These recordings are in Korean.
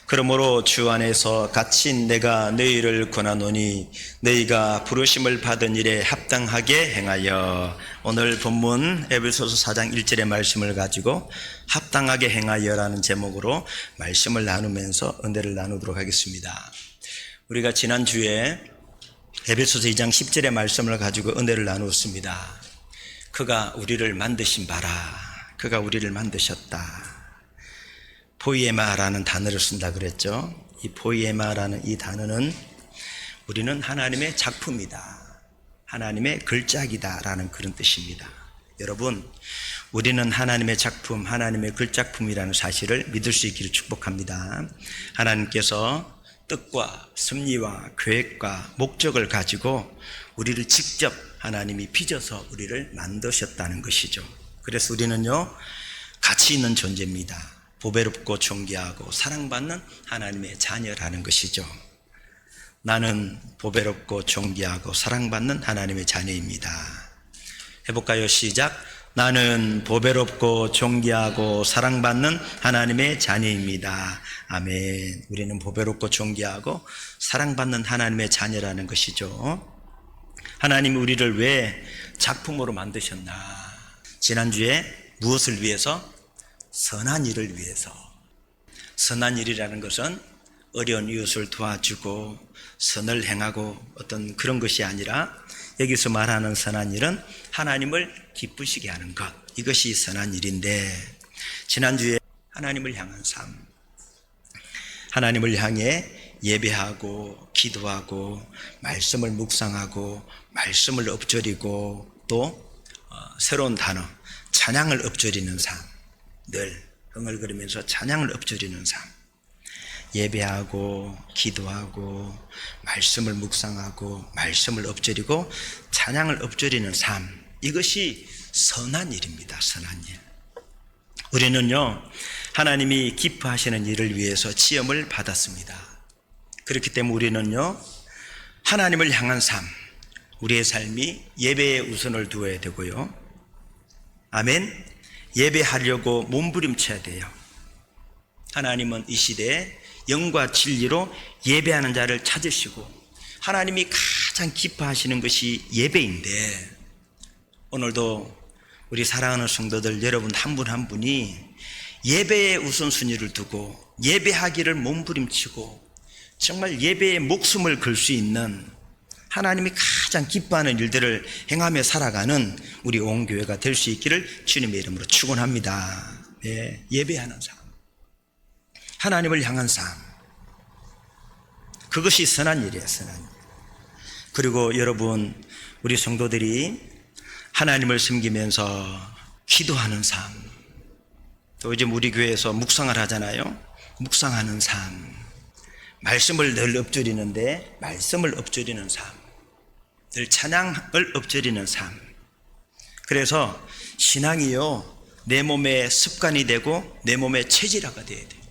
그러므로 주 안에서 갇힌 내가 너희를 권하노니 너희가 부르심을 받은 일에 합당하게 행하여. 오늘 본문 에베소서 4장 1절의 말씀을 가지고 합당하게 행하여라는 제목으로 말씀을 나누면서 은혜를 나누도록 하겠습니다. 우리가 지난주에 에베소서 2장 10절의 말씀을 가지고 은혜를 나누었습니다. 그가 우리를 만드신 바라. 그가 우리를 만드셨다. 포이에마라는 단어를 쓴다 그랬죠. 이 포이에마라는 이 단어는 우리는 하나님의 작품이다, 하나님의 글작이다 라는 그런 뜻입니다. 여러분, 우리는 하나님의 작품, 하나님의 글작품이라는 사실을 믿을 수 있기를 축복합니다. 하나님께서 뜻과 섭리와 계획과 목적을 가지고 우리를 직접 하나님이 빚어서 우리를 만드셨다는 것이죠. 그래서 우리는요, 가치 있는 존재입니다. 보배롭고 존귀하고 사랑받는 하나님의 자녀라는 것이죠. 나는 보배롭고 존귀하고 사랑받는 하나님의 자녀입니다. 해볼까요? 시작. 나는 보배롭고 존귀하고 사랑받는 하나님의 자녀입니다. 아멘. 우리는 보배롭고 존귀하고 사랑받는 하나님의 자녀라는 것이죠. 하나님이 우리를 왜 작품으로 만드셨나? 지난주에 무엇을 위해서? 선한 일을 위해서. 선한 일이라는 것은 어려운 이웃을 도와주고 선을 행하고 어떤 그런 것이 아니라, 여기서 말하는 선한 일은 하나님을 기쁘시게 하는 것, 이것이 선한 일인데, 지난주에 하나님을 향한 삶, 하나님을 향해 예배하고 기도하고 말씀을 묵상하고 말씀을 엎드리고 또 새로운 단어 찬양을 엎드리는 삶, 늘 흥얼거리면서 찬양을 엎드리는 삶, 예배하고 기도하고 말씀을 묵상하고 말씀을 엎드리고 찬양을 엎드리는 삶, 이것이 선한 일입니다. 선한 일. 우리는요, 하나님이 기뻐하시는 일을 위해서 지음을 받았습니다. 그렇기 때문에 우리는요, 하나님을 향한 삶, 우리의 삶이 예배에 우선을 두어야 되고요. 아멘. 예배하려고 몸부림쳐야 돼요. 하나님은 이 시대에 영과 진리로 예배하는 자를 찾으시고 하나님이 가장 기뻐하시는 것이 예배인데, 오늘도 우리 사랑하는 성도들 여러분 한 분 한 분이 예배의 우선순위를 두고 예배하기를 몸부림치고 정말 예배에 목숨을 걸 수 있는, 하나님이 가장 기뻐하는 일들을 행하며 살아가는 우리 온 교회가 될 수 있기를 주님의 이름으로 축원합니다. 네, 예배하는 삶, 하나님을 향한 삶, 그것이 선한 일이에요. 선한 일. 그리고 여러분, 우리 성도들이 하나님을 섬기면서 기도하는 삶, 또 요즘 우리 교회에서 묵상을 하잖아요. 묵상하는 삶, 말씀을 늘 엎드리는데 말씀을 엎드리는 삶, 늘 찬양을 엎드리는 삶. 그래서 신앙이요, 내 몸의 습관이 되고 내 몸의 체질화가 돼야 돼요.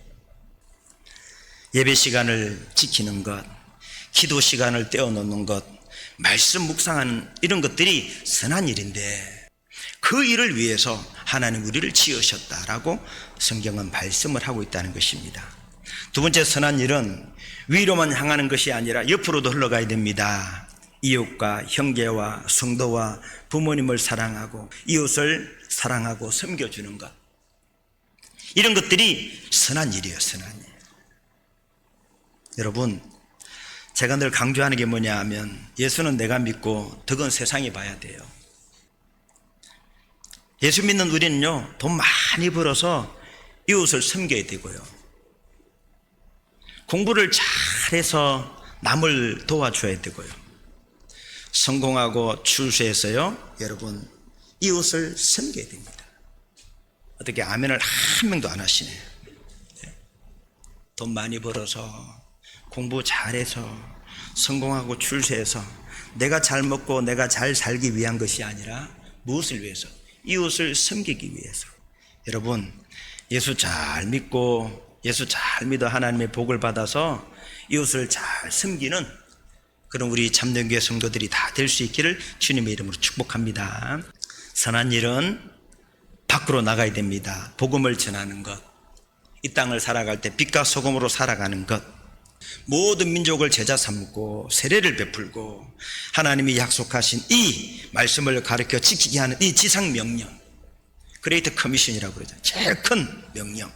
예배 시간을 지키는 것, 기도 시간을 떼어놓는 것, 말씀 묵상하는 이런 것들이 선한 일인데, 그 일을 위해서 하나님 우리를 지으셨다라고 성경은 말씀을 하고 있다는 것입니다. 두 번째 선한 일은 위로만 향하는 것이 아니라 옆으로도 흘러가야 됩니다. 이웃과 형제와 성도와 부모님을 사랑하고 이웃을 사랑하고 섬겨주는 것, 이런 것들이 선한 일이에요. 선한 일. 여러분, 제가 늘 강조하는 게 뭐냐 하면, 예수는 내가 믿고 덕은 세상이 봐야 돼요. 예수 믿는 우리는요, 돈 많이 벌어서 이웃을 섬겨야 되고요, 공부를 잘해서 남을 도와줘야 되고요, 성공하고 출세해서요, 여러분 이웃을 섬겨야 됩니다. 어떻게 아멘을 한 명도 안 하시네요. 돈 많이 벌어서 공부 잘해서 성공하고 출세해서 내가 잘 먹고 내가 잘 살기 위한 것이 아니라 무엇을 위해서? 이웃을 섬기기 위해서. 여러분, 예수 잘 믿고 예수 잘 믿어 하나님의 복을 받아서 이웃을 잘 섬기는 그런 우리 참된교회 성도들이 다 될 수 있기를 주님의 이름으로 축복합니다. 선한 일은 밖으로 나가야 됩니다. 복음을 전하는 것, 이 땅을 살아갈 때 빛과 소금으로 살아가는 것, 모든 민족을 제자 삼고 세례를 베풀고 하나님이 약속하신 이 말씀을 가르쳐 지키게 하는 이 지상 명령, 그레이트 커미션이라고 그러죠. 제일 큰 명령.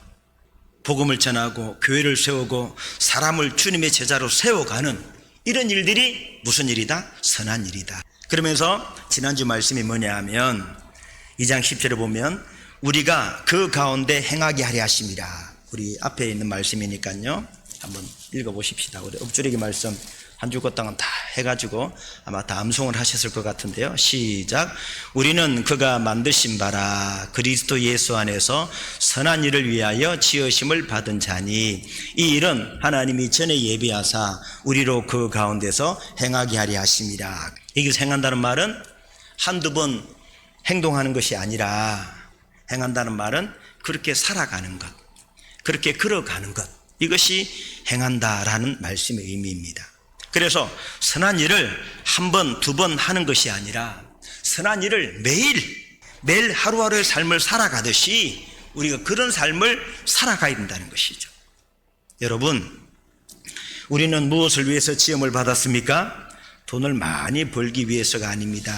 복음을 전하고 교회를 세우고 사람을 주님의 제자로 세워가는 이런 일들이 무슨 일이다? 선한 일이다. 그러면서 지난주 말씀이 뭐냐 하면 2장 10절에 보면 우리가 그 가운데 행하게 하려 하심이라. 우리 앞에 있는 말씀이니까요, 한번 읽어보십시다. 우리 엎주리기 말씀 한 줄 것당은 다 해가지고 아마 다 암송을 하셨을 것 같은데요. 시작. 우리는 그가 만드신 바라 그리스도 예수 안에서 선한 일을 위하여 지으심을 받은 자니 이 일은 하나님이 전에 예비하사 우리로 그 가운데서 행하게 하려 하심이라. 여기서 행한다는 말은 한두 번 행동하는 것이 아니라, 행한다는 말은 그렇게 살아가는 것, 그렇게 걸어가는 것, 이것이 행한다라는 말씀의 의미입니다. 그래서 선한 일을 한 번, 두 번 하는 것이 아니라 선한 일을 매일 하루하루의 삶을 살아가듯이 우리가 그런 삶을 살아가야 된다는 것이죠. 여러분, 우리는 무엇을 위해서 지음을 받았습니까? 돈을 많이 벌기 위해서가 아닙니다.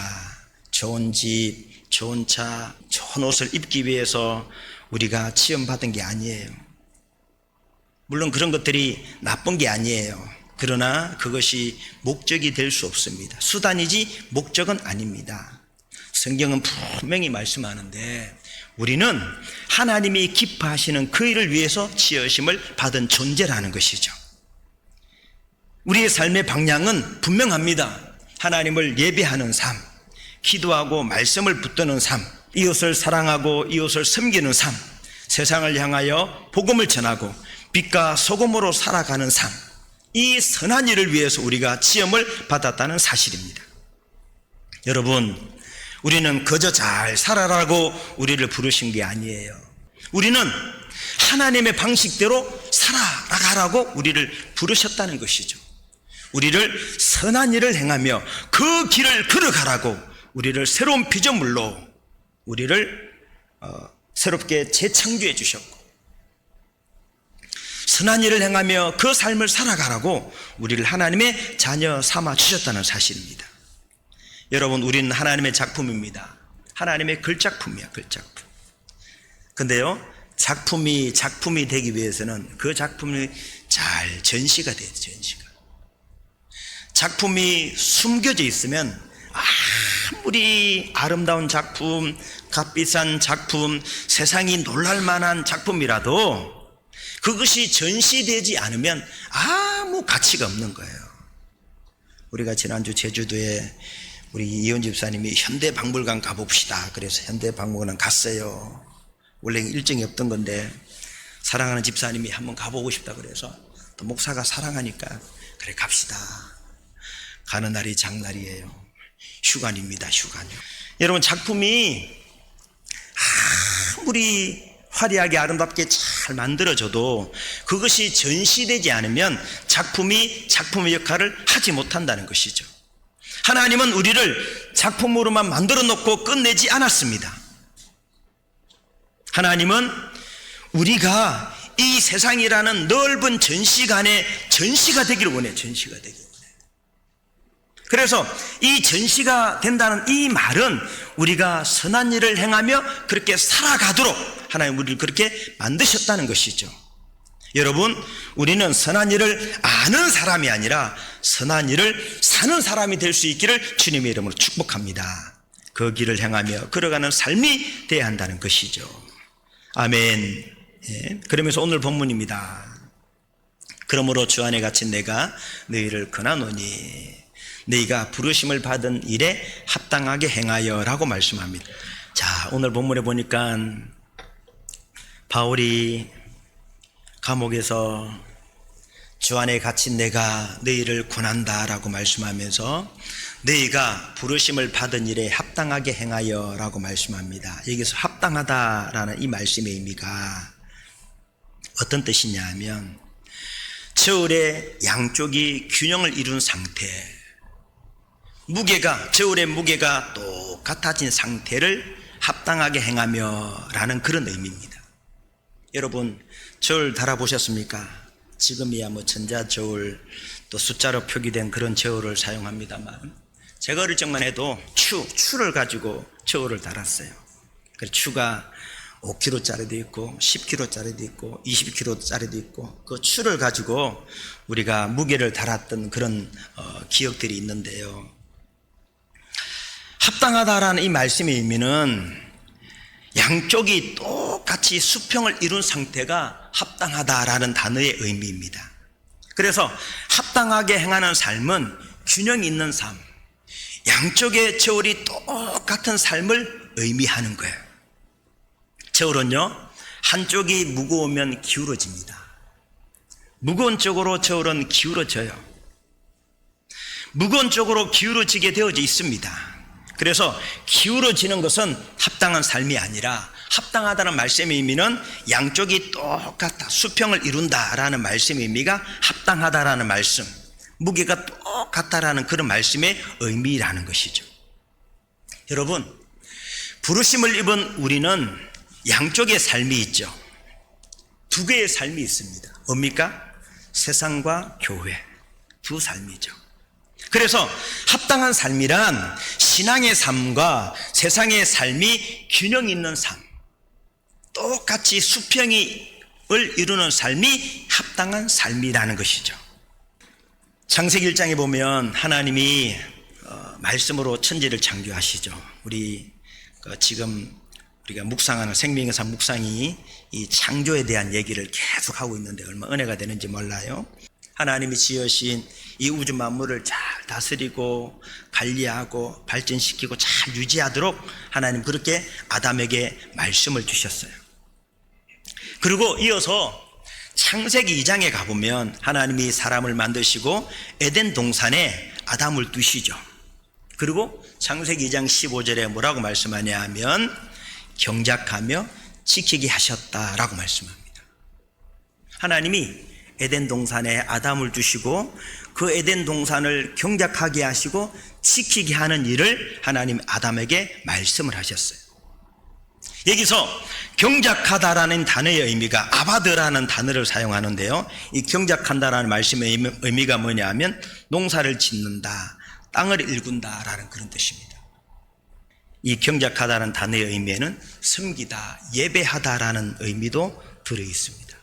좋은 집, 좋은 차, 좋은 옷을 입기 위해서 우리가 지음받은 게 아니에요. 물론 그런 것들이 나쁜 게 아니에요. 그러나 그것이 목적이 될 수 없습니다. 수단이지 목적은 아닙니다. 성경은 분명히 말씀하는데 우리는 하나님이 기뻐하시는 그 일을 위해서 지으심을 받은 존재라는 것이죠. 우리의 삶의 방향은 분명합니다. 하나님을 예배하는 삶, 기도하고 말씀을 붙드는 삶, 이웃을 사랑하고 이웃을 섬기는 삶, 세상을 향하여 복음을 전하고 빛과 소금으로 살아가는 삶, 이 선한 일을 위해서 우리가 지음을 받았다는 사실입니다. 여러분, 우리는 그저 잘 살아라고 우리를 부르신 게 아니에요. 우리는 하나님의 방식대로 살아가라고 우리를 부르셨다는 것이죠. 우리를 선한 일을 행하며 그 길을 걸어가라고 우리를 새로운 피조물로 우리를 새롭게 재창조해 주셨고, 선한 일을 행하며 그 삶을 살아가라고 우리를 하나님의 자녀 삼아 주셨다는 사실입니다. 여러분, 우리는 하나님의 작품입니다. 하나님의 글작품이야, 글작품. 근데요, 작품이 되기 위해서는 그 작품이 잘 전시가 돼야 돼요. 전시가. 작품이 숨겨져 있으면 아무리 아름다운 작품, 값비싼 작품, 세상이 놀랄 만한 작품이라도 그것이 전시되지 않으면 아무 가치가 없는 거예요. 우리가 지난주 제주도에 우리 이현 집사님이 현대박물관 가봅시다. 그래서 현대박물관 갔어요. 원래 일정이 없던 건데 사랑하는 집사님이 한번 가보고 싶다 그래서 또 목사가 사랑하니까 그래 갑시다. 가는 날이 장날이에요. 휴관입니다. 휴관이요. 여러분, 작품이 아무리 화려하게 아름답게 잘 만들어져도 그것이 전시되지 않으면 작품이 작품의 역할을 하지 못한다는 것이죠. 하나님은 우리를 작품으로만 만들어 놓고 끝내지 않았습니다. 하나님은 우리가 이 세상이라는 넓은 전시관에 전시가 되기를 원해요. 전시가 되기를 원해요. 그래서 이 전시가 된다는 이 말은 우리가 선한 일을 행하며 그렇게 살아가도록 하나님 우리를 그렇게 만드셨다는 것이죠. 여러분, 우리는 선한 일을 아는 사람이 아니라 선한 일을 사는 사람이 될 수 있기를 주님의 이름으로 축복합니다. 그 길을 행하며 걸어가는 삶이 되어야 한다는 것이죠. 아멘. 예. 그러면서 오늘 본문입니다. 그러므로 주 안에 갇힌 내가 너희를 권하노니 너희가 부르심을 받은 일에 합당하게 행하여라고 말씀합니다. 자, 오늘 본문에 보니까 바울이 감옥에서 주 안에 갇힌 내가 너희를 권한다라고 말씀하면서 너희가 부르심을 받은 일에 합당하게 행하여라고 말씀합니다. 여기서 합당하다라는 이 말씀의 의미가 어떤 뜻이냐 하면 저울의 양쪽이 균형을 이룬 상태, 저울의 무게가 똑같아진 상태를 합당하게 행하며 라는 그런 의미입니다. 여러분 저울 달아보셨습니까? 지금이야 뭐 전자저울 또 숫자로 표기된 그런 저울을 사용합니다만 제가 어릴 적만 해도 추를 가지고 저울을 달았어요. 그 추가 5kg짜리도 있고 10kg짜리도 있고 20kg짜리도 있고 그 추를 가지고 우리가 무게를 달았던 그런 기억들이 있는데요. 합당하다라는 이 말씀의 의미는 양쪽이 똑같이 수평을 이룬 상태가 합당하다라는 단어의 의미입니다. 그래서 합당하게 행하는 삶은 균형 있는 삶, 양쪽의 저울이 똑같은 삶을 의미하는 거예요. 저울은요, 한쪽이 무거우면 기울어집니다. 무거운 쪽으로 저울은 기울어져요. 무거운 쪽으로 기울어지게 되어져 있습니다. 그래서 기울어지는 것은 합당한 삶이 아니라 합당하다는 말씀의 의미는 양쪽이 똑같다, 수평을 이룬다라는 말씀의 의미가 합당하다라는 말씀, 무게가 똑같다라는 그런 말씀의 의미라는 것이죠. 여러분, 부르심을 입은 우리는 양쪽의 삶이 있죠. 두 개의 삶이 있습니다. 뭡니까? 세상과 교회, 두 삶이죠. 그래서 합당한 삶이란 신앙의 삶과 세상의 삶이 균형 있는 삶, 똑같이 수평을 이루는 삶이 합당한 삶이라는 것이죠. 창세기 1장에 보면 하나님이 말씀으로 천지를 창조하시죠. 지금 우리가 묵상하는 생명의 삶 묵상이 이 창조에 대한 얘기를 계속 하고 있는데 얼마나 은혜가 되는지 몰라요. 하나님이 지으신 이 우주 만물을 잘 다스리고 관리하고 발전시키고 잘 유지하도록 하나님 그렇게 아담에게 말씀을 주셨어요. 그리고 이어서 창세기 2장에 가보면 하나님이 사람을 만드시고 에덴 동산에 아담을 두시죠. 그리고 창세기 2장 15절에 뭐라고 말씀하냐 하면 경작하며 지키게 하셨다라고 말씀합니다. 하나님이 에덴 동산에 아담을 두시고 그 에덴 동산을 경작하게 하시고 지키게 하는 일을 하나님 아담에게 말씀을 하셨어요. 여기서 경작하다라는 단어의 의미가 아바드라는 단어를 사용하는데요. 이 경작한다라는 말씀의 의미가 뭐냐 하면 농사를 짓는다, 땅을 일군다라는 그런 뜻입니다. 이 경작하다라는 단어의 의미에는 섬기다, 예배하다라는 의미도 들어있습니다.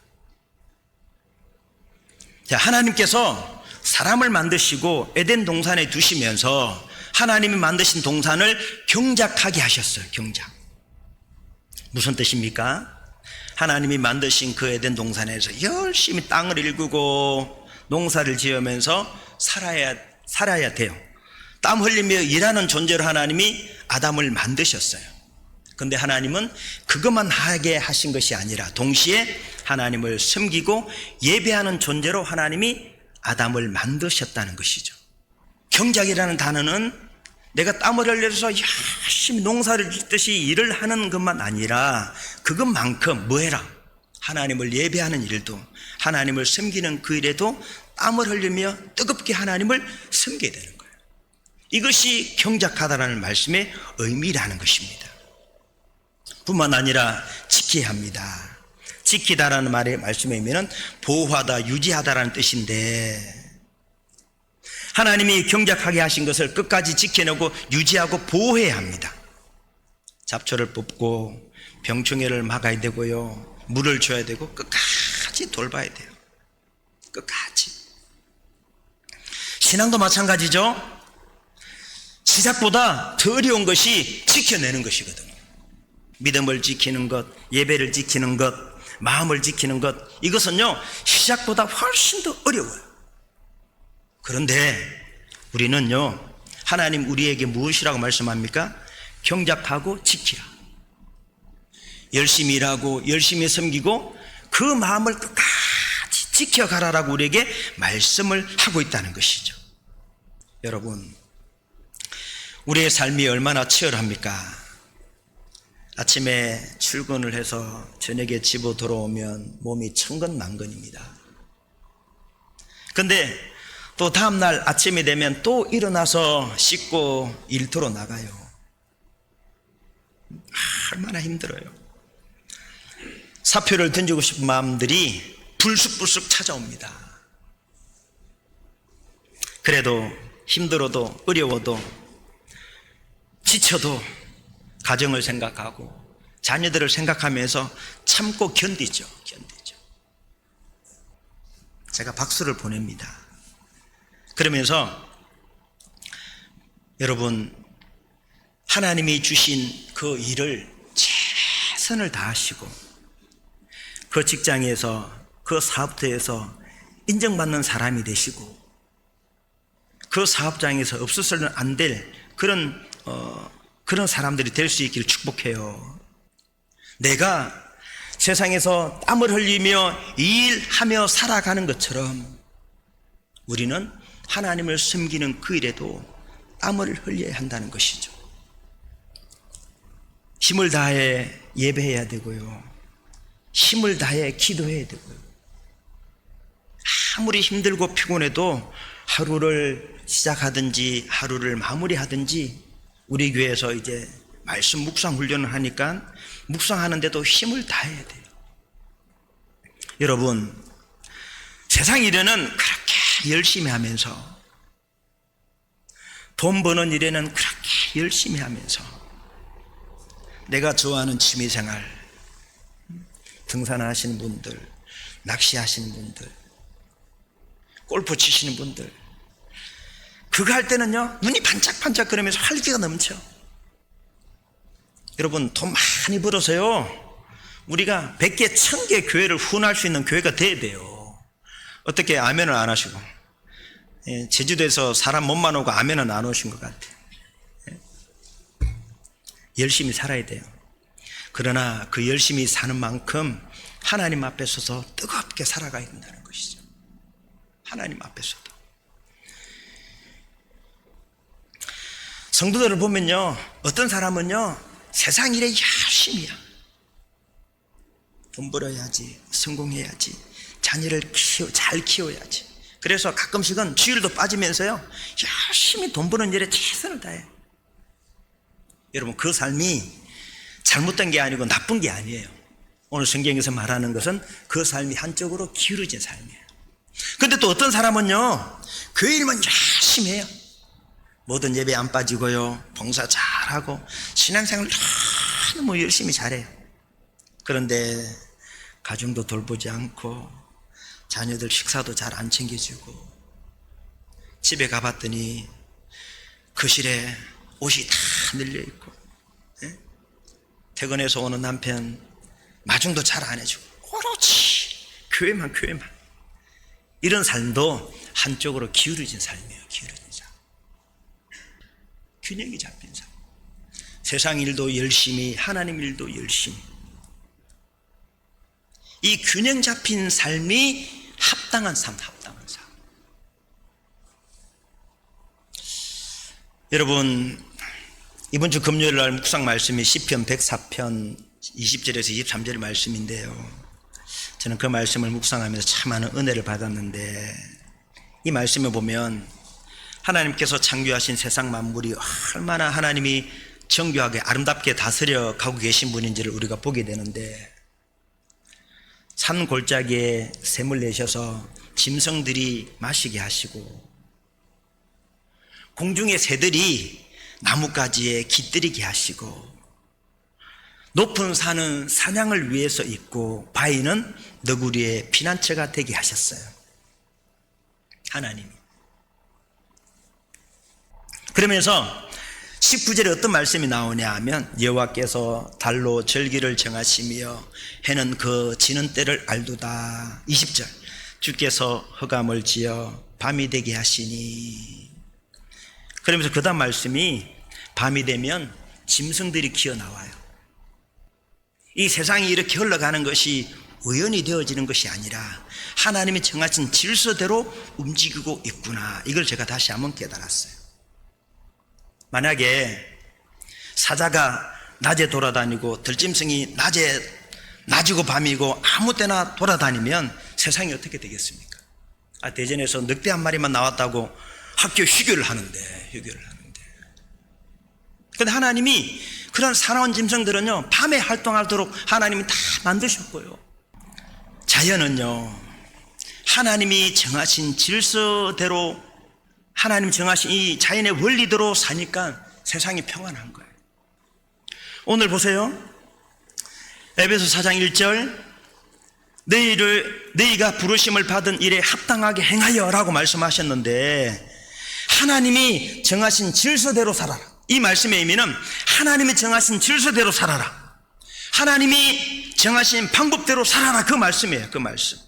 자, 하나님께서 사람을 만드시고 에덴 동산에 두시면서 하나님이 만드신 동산을 경작하게 하셨어요. 경작. 무슨 뜻입니까? 하나님이 만드신 그 에덴 동산에서 열심히 땅을 일구고 농사를 지으면서 살아야 돼요. 땀 흘리며 일하는 존재로 하나님이 아담을 만드셨어요. 그런데 하나님은 그것만 하게 하신 것이 아니라 동시에 하나님을 섬기고 예배하는 존재로 하나님이 아담을 만드셨다는 것이죠. 경작이라는 단어는 내가 땀을 흘려서 열심히 농사를 짓듯이 일을 하는 것만 아니라 그것만큼 뭐 해라? 하나님을 예배하는 일도, 하나님을 섬기는 그 일에도 땀을 흘리며 뜨겁게 하나님을 섬겨야 되는 거예요. 이것이 경작하다라는 말씀의 의미라는 것입니다. 뿐만 아니라 지켜야 합니다. 지키다라는 말씀의 의미는 보호하다, 유지하다라는 뜻인데 하나님이 경작하게 하신 것을 끝까지 지켜내고 유지하고 보호해야 합니다. 잡초를 뽑고 병충해를 막아야 되고요, 물을 줘야 되고 끝까지 돌봐야 돼요. 끝까지. 신앙도 마찬가지죠. 시작보다 더 어려운 것이 지켜내는 것이거든요. 믿음을 지키는 것, 예배를 지키는 것, 마음을 지키는 것, 이것은요 시작보다 훨씬 더 어려워요. 그런데 우리는요, 하나님 우리에게 무엇이라고 말씀합니까? 경작하고 지키라. 열심히 일하고 열심히 섬기고 그 마음을 끝까지 지켜가라라고 우리에게 말씀을 하고 있다는 것이죠. 여러분, 우리의 삶이 얼마나 치열합니까? 아침에 출근을 해서 저녁에 집으로 돌아오면 몸이 천근만근입니다. 근데 또 다음날 아침이 되면 또 일어나서 씻고 일터로 나가요. 얼마나 힘들어요. 사표를 던지고 싶은 마음들이 불쑥불쑥 찾아옵니다. 그래도 힘들어도 어려워도 지쳐도 가정을 생각하고 자녀들을 생각하면서 참고 견디죠. 제가 박수를 보냅니다. 그러면서 여러분, 하나님이 주신 그 일을 최선을 다하시고 그 직장에서 그 사업터에서 인정받는 사람이 되시고 그 사업장에서 없어서는 안 될 그런 사람들이 될 수 있기를 축복해요. 내가 세상에서 땀을 흘리며 일하며 살아가는 것처럼 우리는 하나님을 섬기는 그 일에도 땀을 흘려야 한다는 것이죠. 힘을 다해 예배해야 되고요. 힘을 다해 기도해야 되고요. 아무리 힘들고 피곤해도 하루를 시작하든지 하루를 마무리하든지 우리 교회에서 이제 말씀 묵상 훈련을 하니까 묵상하는데도 힘을 다해야 돼요. 여러분, 세상 일에는 그렇게 열심히 하면서 돈 버는 일에는 그렇게 열심히 하면서 내가 좋아하는 취미생활, 등산하시는 분들, 낚시하시는 분들, 골프 치시는 분들, 그거 할 때는요 눈이 반짝반짝 거리면서 활기가 넘쳐. 여러분, 돈 많이 벌어서요 우리가 100개, 1000개 교회를 후원할 수 있는 교회가 돼야 돼요. 어떻게 아멘을 안 하시고, 제주도에서 사람 몸만 오고 아멘은 안 오신 것 같아요. 열심히 살아야 돼요. 그러나 그 열심히 사는 만큼 하나님 앞에 서서 뜨겁게 살아가야 된다는 것이죠. 하나님 앞에서도. 성도들을 보면요, 어떤 사람은요 세상 일에 열심히야. 돈 벌어야지, 성공해야지, 자녀를 잘 키워야지. 그래서 가끔씩은 주일도 빠지면서요 열심히 돈 버는 일에 최선을 다해. 여러분, 그 삶이 잘못된 게 아니고 나쁜 게 아니에요. 오늘 성경에서 말하는 것은 그 삶이 한쪽으로 기울어진 삶이에요. 근데 또 어떤 사람은요 그 일만 열심히 해요. 모든 예배 안 빠지고요, 봉사 잘하고 신앙생활 너무 열심히 잘해요. 그런데 가정도 돌보지 않고 자녀들 식사도 잘 안 챙겨주고, 집에 가봤더니 거실에 옷이 다 늘려있고, 퇴근해서 오는 남편 마중도 잘 안 해주고, 오로지 교회만 이런 삶도 한쪽으로 기울어진 삶이에요. 기울어진 삶, 균형이 잡힌 삶. 세상 일도 열심히, 하나님 일도 열심히. 이 균형 잡힌 삶이 합당한 삶. 여러분, 이번 주 금요일 날 묵상 말씀이 시편 104편 20절에서 23절 말씀인데요, 저는 그 말씀을 묵상하면서 참 많은 은혜를 받았는데, 이 말씀에 보면 하나님께서 창조하신 세상 만물이 얼마나 하나님이 정교하게 아름답게 다스려 가고 계신 분인지를 우리가 보게 되는데, 산 골짜기에 샘을 내셔서 짐승들이 마시게 하시고, 공중의 새들이 나뭇가지에 깃들이게 하시고, 높은 산은 사냥을 위해서 있고 바위는 너구리의 피난처가 되게 하셨어요. 하나님이. 그러면서 19절에 어떤 말씀이 나오냐 하면, 여호와께서 달로 절기를 정하시며 해는 그 지는 때를 알도다. 20절, 주께서 흑암을 지어 밤이 되게 하시니. 그러면서 그 다음 말씀이, 밤이 되면 짐승들이 기어 나와요. 이 세상이 이렇게 흘러가는 것이 우연히 되어지는 것이 아니라 하나님이 정하신 질서대로 움직이고 있구나, 이걸 제가 다시 한번 깨달았어요. 만약에 사자가 낮에 돌아다니고 들짐승이 낮이고 밤이고 아무 때나 돌아다니면 세상이 어떻게 되겠습니까? 대전에서 늑대 한 마리만 나왔다고 학교 휴교를 하는데. 근데 하나님이 그런 사나운 짐승들은요, 밤에 활동하도록 하나님이 다 만드셨고요. 자연은요, 하나님이 정하신 질서대로, 하나님 정하신 이 자연의 원리대로 사니까 세상이 평안한 거예요. 오늘 보세요. 에베소 4장 1절, 너희가 부르심을 받은 일에 합당하게 행하여 라고 말씀하셨는데, 하나님이 정하신 질서대로 살아라. 이 말씀의 의미는 하나님이 정하신 질서대로 살아라, 하나님이 정하신 방법대로 살아라, 그 말씀이에요. 그 말씀.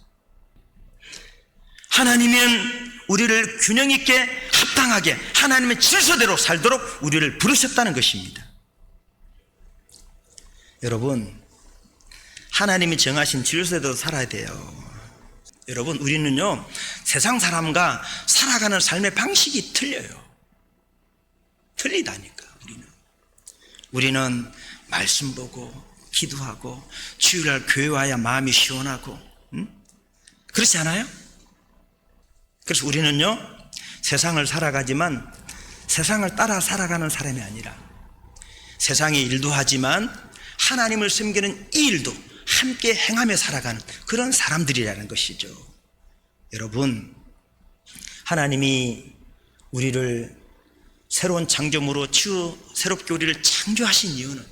하나님은 우리를 균형 있게 합당하게 하나님의 질서대로 살도록 우리를 부르셨다는 것입니다. 여러분, 하나님이 정하신 질서대로 살아야 돼요. 여러분, 우리는요, 세상 사람과 살아가는 삶의 방식이 틀려요. 틀리다니까. 우리는 말씀 보고 기도하고 주일날 교회 와야 마음이 시원하고, 그렇지 않아요? 그래서 우리는요, 세상을 살아가지만 세상을 따라 살아가는 사람이 아니라 세상의 일도 하지만 하나님을 섬기는 이 일도 함께 행하며 살아가는 그런 사람들이라는 것이죠. 여러분, 하나님이 우리를 새로운 창조물로 새롭게 우리를 창조하신 이유는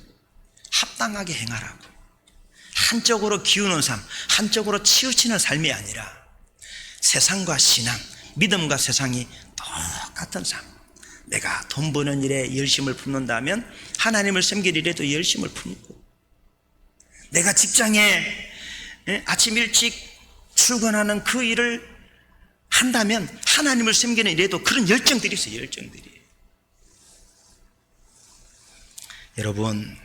합당하게 행하라고, 한쪽으로 기우는 삶, 한쪽으로 치우치는 삶이 아니라 세상과 신앙, 믿음과 세상이 똑같은 삶. 내가 돈 버는 일에 열심을 품는다면 하나님을 섬길 일에도 열심을 품고, 내가 직장에 아침 일찍 출근하는 그 일을 한다면 하나님을 섬기는 일에도 그런 열정들이 있어요. 열정들이. 여러분,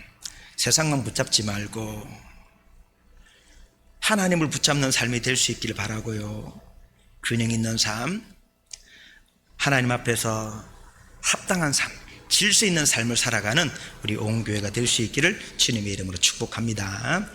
세상만 붙잡지 말고 하나님을 붙잡는 삶이 될 수 있기를 바라고요. 균형 있는 삶, 하나님 앞에서 합당한 삶, 질서 있는 삶을 살아가는 우리 온 교회가 될 수 있기를 주님의 이름으로 축복합니다.